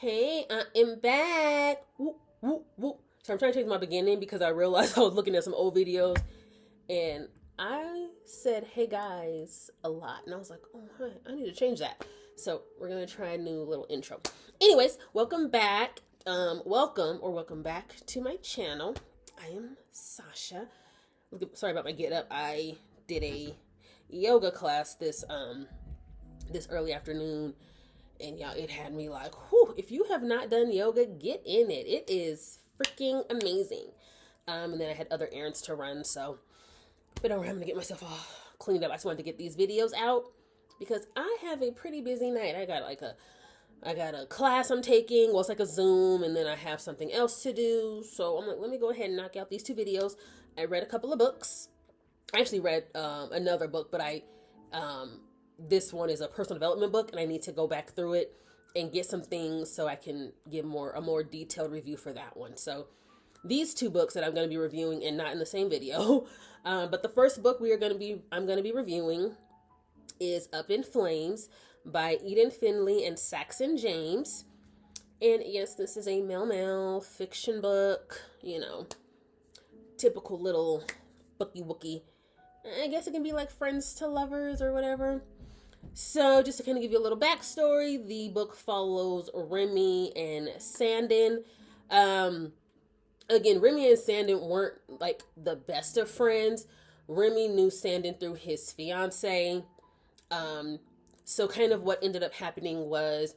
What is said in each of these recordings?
Hey, I am back. Woo, woo, woo. So I'm trying to change my beginning because I realized I was looking at some old videos and I said, hey guys, a lot. And I was like, oh my, I need to change that. So we're going to try a new little intro. Anyways, welcome back. Welcome back to my channel. I am Sasha. Sorry about my get up. I did a yoga class this early afternoon. And y'all, it had me like, whew, if you have not done yoga, get in it. It is freaking amazing. And then I had other errands to run, so but I'm gonna get myself all cleaned up. I just wanted to get these videos out because I have a pretty busy night. I got a class I'm taking. Well, it's like a Zoom, and then I have something else to do. So I'm like, let me go ahead and knock out these two videos. I read a couple of books. I actually read another book, but this one is a personal development book, and I need to go back through it and get some things so I can give a more detailed review for that one. So these two books that I'm going to be reviewing, and not in the same video, but the first book I'm going to be reviewing is Up in Flames by Eden Finley and Saxon James. And yes, this is a male fiction book, typical little booky wookie. I guess it can be like friends to lovers or whatever. So just to kind of give you a little backstory, the book follows Remy and Sandon. Again, Remy and Sandon weren't like the best of friends. Remy knew Sandon through his fiance. So kind of what ended up happening was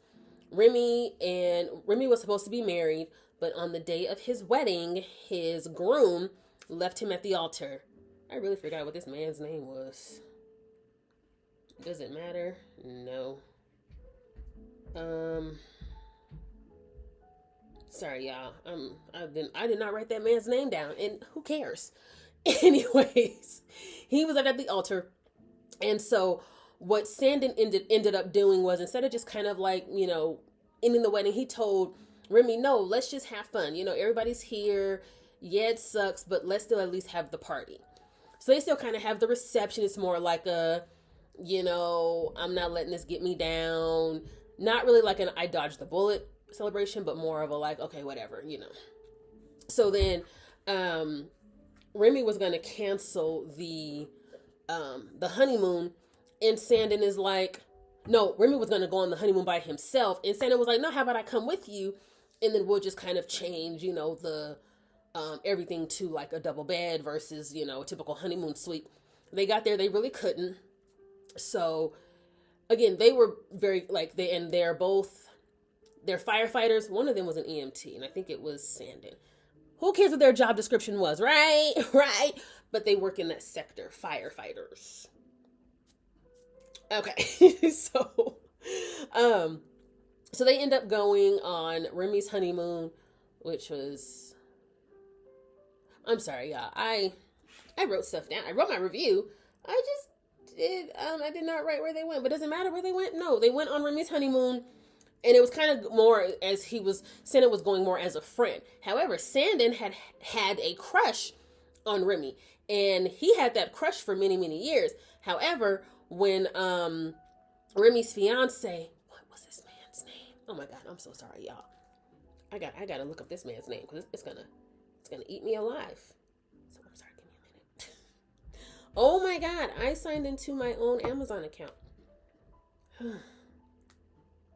Remy was supposed to be married, but on the day of his wedding, his groom left him at the altar. I really forgot what this man's name was. Does it matter? No. Sorry, y'all. I did not write that man's name down, and who cares? Anyways, he was at the altar, and so what Sandon ended up doing was, instead of just kind of like ending the wedding, he told Remy, "No, let's just have fun. Everybody's here. Yeah, it sucks, but let's still at least have the party." So they still kind of have the reception. It's more like I'm not letting this get me down. Not really like an I dodged the bullet celebration, but more of a like, okay, whatever. So then Remy was going to cancel the honeymoon, and Sandon is like, no, Remy was going to go on the honeymoon by himself, and Sandon was like, no, how about I come with you, and then we'll just kind of change, the everything to like a double bed versus, a typical honeymoon suite. They got there, they really couldn't. So again, they were they're firefighters. One of them was an EMT, and I think it was Sandon. Who cares what their job description was, right? Right. But they work in that sector, firefighters. Okay. So they end up going on Remy's honeymoon, which was, I'm sorry, y'all. I wrote stuff down. I wrote my review. I did not write where they went, but does it matter where they went? No, they went on Remy's honeymoon, and it was kind of more as Sandon was going more as a friend. However, Sandon had a crush on Remy, and he had that crush for many, many years. However, when Remy's fiance, what was this man's name? Oh my God, I'm so sorry, y'all. I gotta look up this man's name because it's gonna eat me alive. So I'm sorry, give me a minute. Oh my God, I signed into my own Amazon account.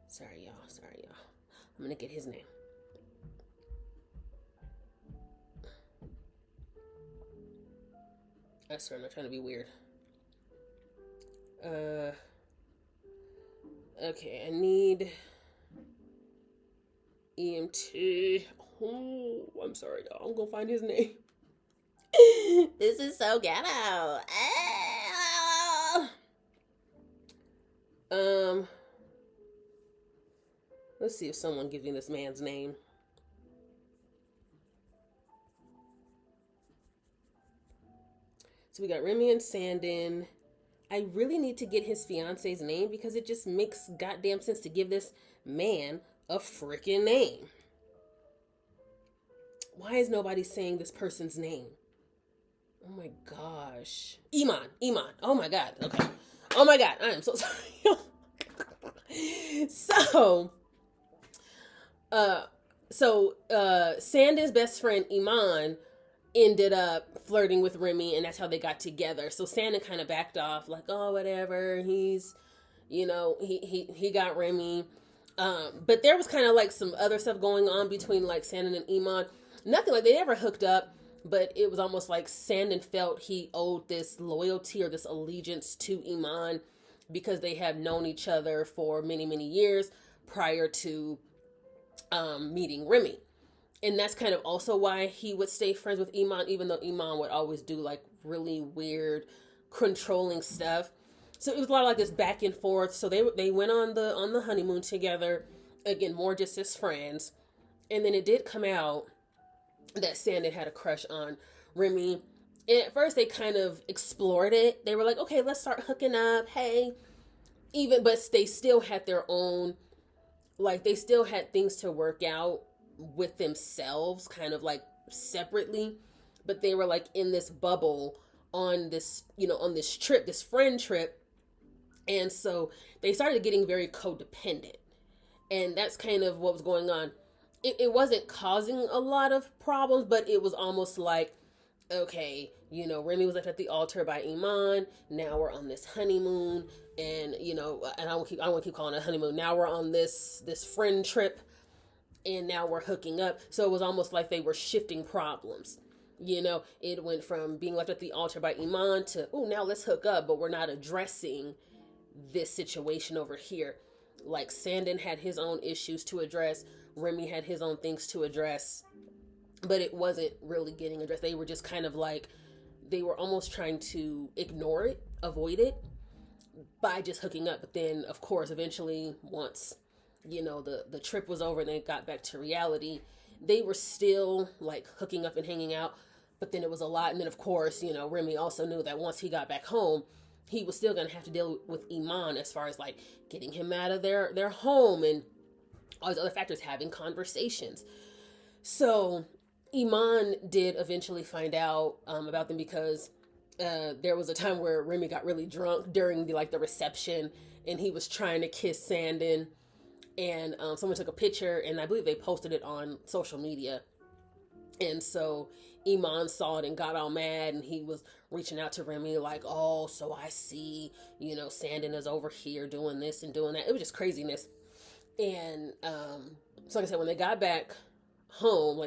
Sorry, y'all. I'm gonna get his name. I swear I'm not trying to be weird. Okay, I need EMT. Oh, I'm sorry, y'all. I'm gonna find his name. This is so ghetto. Let's see if someone gives me this man's name. So we got Remy and Sandon. I really need to get his fiance's name because it just makes goddamn sense to give this man a freaking name. Why is nobody saying this person's name? Oh my gosh. Iman. Oh my God. Okay. Oh my God. I am so sorry. So, Uh, Sandon's best friend Iman ended up flirting with Remy, and that's how they got together. So Sandon kind of backed off, like, oh, whatever. He's, he got Remy. But there was kind of like some other stuff going on between like Sandon and Iman. Nothing like they never hooked up, but it was almost like Sandon felt he owed this loyalty or this allegiance to Iman because they have known each other for many, many years prior to meeting Remy. And that's kind of also why he would stay friends with Iman, even though Iman would always do like really weird, controlling stuff. So it was a lot of like this back and forth. So they went on the honeymoon together, again more just as friends. And then it did come out that Sandon had a crush on Remy. And at first they kind of explored it. They were like, okay, let's start hooking up. Hey, but they still had their own, like they still had things to work out with themselves, kind of like separately. But they were like in this bubble on this, on this trip, this friend trip. And so they started getting very codependent. And that's kind of what was going on. It wasn't causing a lot of problems, but it was almost like, okay, Remy was left at the altar by Iman. Now we're on this honeymoon, and and I want to keep calling it a honeymoon. Now we're on this friend trip, and now we're hooking up. So it was almost like they were shifting problems. It went from being left at the altar by Iman to, oh, now let's hook up, but we're not addressing this situation over here. Like Sandon had his own issues to address, Remy had his own things to address, but it wasn't really getting addressed. They were just kind of like, they were almost trying to ignore it, avoid it by just hooking up. But then, of course, eventually, once the trip was over and they got back to reality, they were still like hooking up and hanging out. But then it was a lot. And then, of course, Remy also knew that once he got back home, he was still going to have to deal with Iman as far as like getting him out of their home and all these other factors, having conversations. So Iman did eventually find out about them because there was a time where Remy got really drunk during the reception, and he was trying to kiss Sandon, and someone took a picture, and I believe they posted it on social media. And so Iman saw it and got all mad, and he was reaching out to Remy like, oh, so I see, Sandon is over here doing this and doing that. It was just craziness. And so like I said, when they got back home,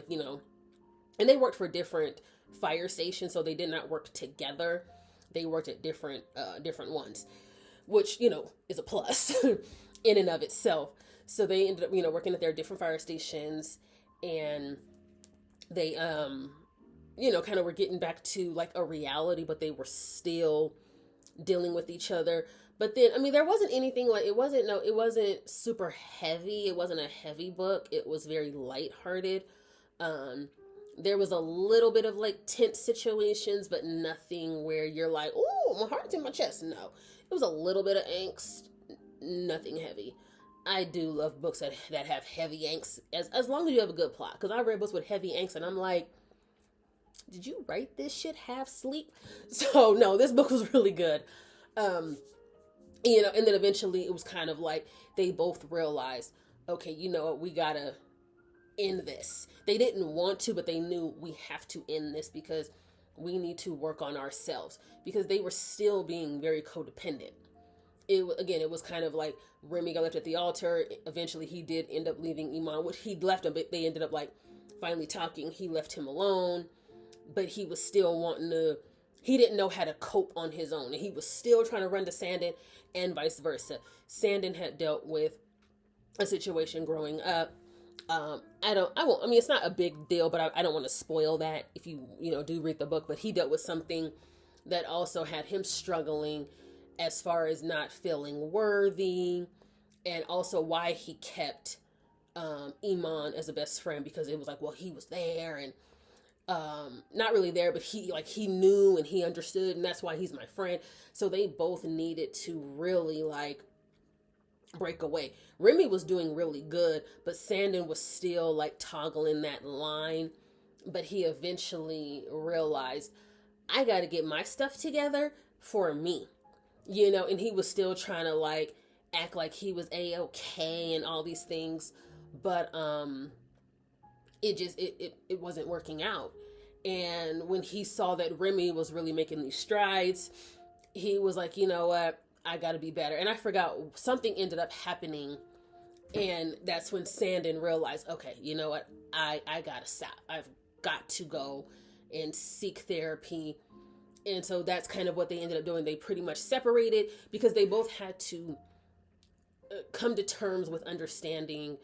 and they worked for different fire stations, so they did not work together. They worked at different ones, which is a plus in and of itself. So they ended up working at their different fire stations, and they kind of were getting back to like a reality, but they were still dealing with each other. But then, there wasn't anything like, it wasn't super heavy. It wasn't a heavy book. It was very lighthearted. There was a little bit of like tense situations, but nothing where you're like, oh, my heart's in my chest. No, it was a little bit of angst, nothing heavy. I do love books that have heavy angst, as long as you have a good plot. Because I read books with heavy angst, and I'm like, did you write this shit half sleep? So no, this book was really good. And then eventually it was kind of like they both realized, okay, we gotta end this. They didn't want to, but they knew we have to end this because we need to work on ourselves, because they were still being very codependent. It was kind of like Remy got left at the altar. Eventually he did end up leaving Iman, which he left him, but they ended up like finally talking. He left him alone, but he was still wanting to, he didn't know how to cope on his own. And he was still trying to run to Sandon, and vice versa. Sandon had dealt with a situation growing up. It's not a big deal, but I don't want to spoil that if you do read the book, but he dealt with something that also had him struggling as far as not feeling worthy, and also why he kept Iman as a best friend, because it was like, well, he was there and not really there, but he knew and he understood, and that's why he's my friend. So they both needed to really like break away. Remy was doing really good, but Sandon was still like toggling that line. But he eventually realized, I got to get my stuff together for me, and he was still trying to like act like he was A-okay and all these things but it wasn't working out. And when he saw that Remy was really making these strides, he was like, you know what, I gotta be better. And I forgot, something ended up happening, and that's when Sandon realized, okay, you know what, I gotta stop. I've got to go and seek therapy. And so that's kind of what they ended up doing. They pretty much separated because they both had to come to terms with understanding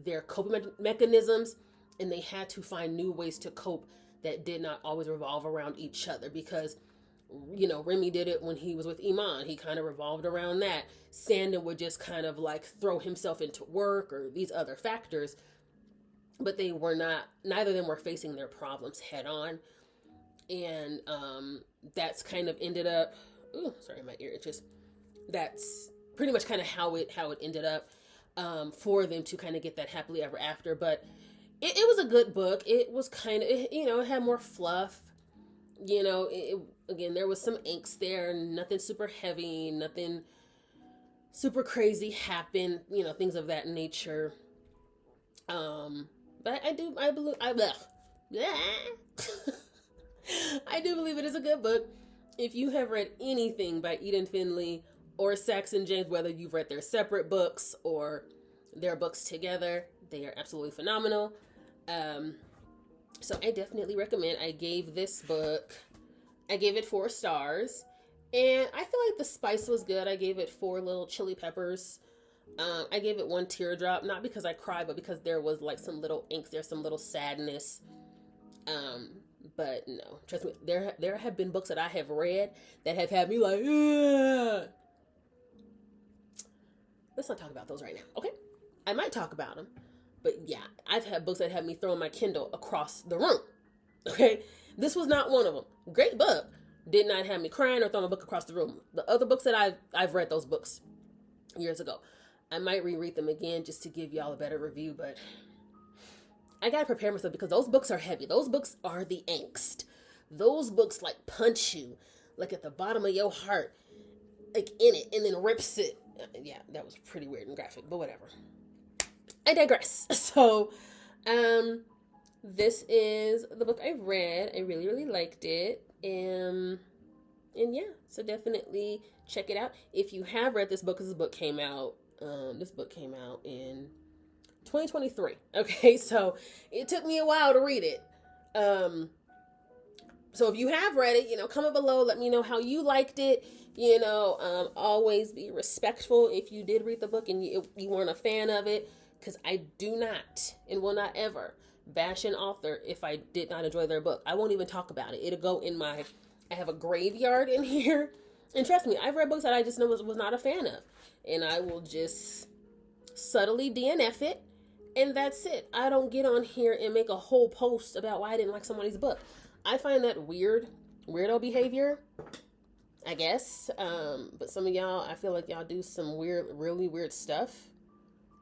their coping mechanisms, and they had to find new ways to cope that did not always revolve around each other. Because, you know, Remy did it when he was with Iman. He kind of revolved around that. Sandon would just kind of like throw himself into work or these other factors, but they were not, neither of them were facing their problems head on. And that's kind of ended up, ooh, sorry, my ear itches. That's pretty much kind of how it ended up for them to kind of get that happily ever after. But it was a good book. It was kind of, you know, it had more fluff. You know, again, there was some angst there, nothing super heavy, nothing super crazy happened, you know, things of that nature. But I do believe it is a good book. If you have read anything by Eden Finley or Saxon James, whether you've read their separate books or their books together, they are absolutely phenomenal. So I definitely recommend. I gave this book, I gave it 4 stars, and I feel like the spice was good. I gave it 4 little chili peppers. I gave it 1 teardrop, not because I cried, but because there was like some little angst there, some little sadness. But no, trust me, there have been books that I have read that have had me like, ugh. Let's not talk about those right now, okay? I might talk about them, but yeah, I've had books that had me throwing my Kindle across the room, okay? This was not one of them. Great book. Did not have me crying or throwing a book across the room. The other books that I've read those books years ago. I might reread them again just to give y'all a better review, but I gotta prepare myself because those books are heavy. Those books are the angst. Those books like punch you, like at the bottom of your heart, like in it, and then rips it. Yeah, that was pretty weird and graphic, but whatever. I digress. So, this is the book I read. I really, really liked it. And yeah, so definitely check it out. If you have read this book, because this book came out in 2023. Okay, so it took me a while to read it. So if you have read it, you know, comment below, let me know how you liked it. You know, always be respectful if you did read the book and you weren't a fan of it, because I do not and will not ever bash an author if I did not enjoy their book. I won't even talk about it. It'll go in I have a graveyard in here. And trust me, I've read books that I just know was not a fan of. And I will just subtly DNF it. And that's it. I don't get on here and make a whole post about why I didn't like somebody's book. I find that weirdo behavior, I guess. But some of y'all, I feel like y'all do some really weird stuff.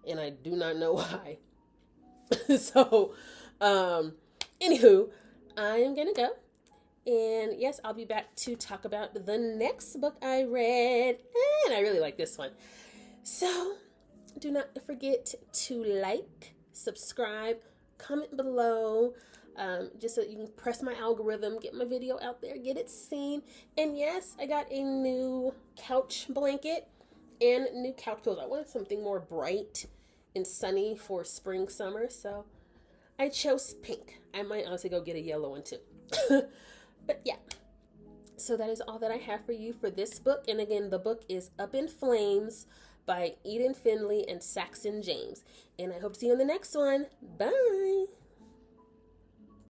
And I do not know why. So, anywho, I am going to go. And yes, I'll be back to talk about the next book I read. And I really like this one. So, do not forget to like, subscribe, comment below, just so you can press my algorithm, get my video out there, get it seen. And yes, I got a new couch blanket and new couch pillows. I wanted something more bright and sunny for spring, summer, so I chose pink. I might honestly go get a yellow one too. But yeah, so that is all that I have for you for this book. And again, the book is Up in Flames by Eden Finley and Saxon James. And I hope to see you in the next one. Bye.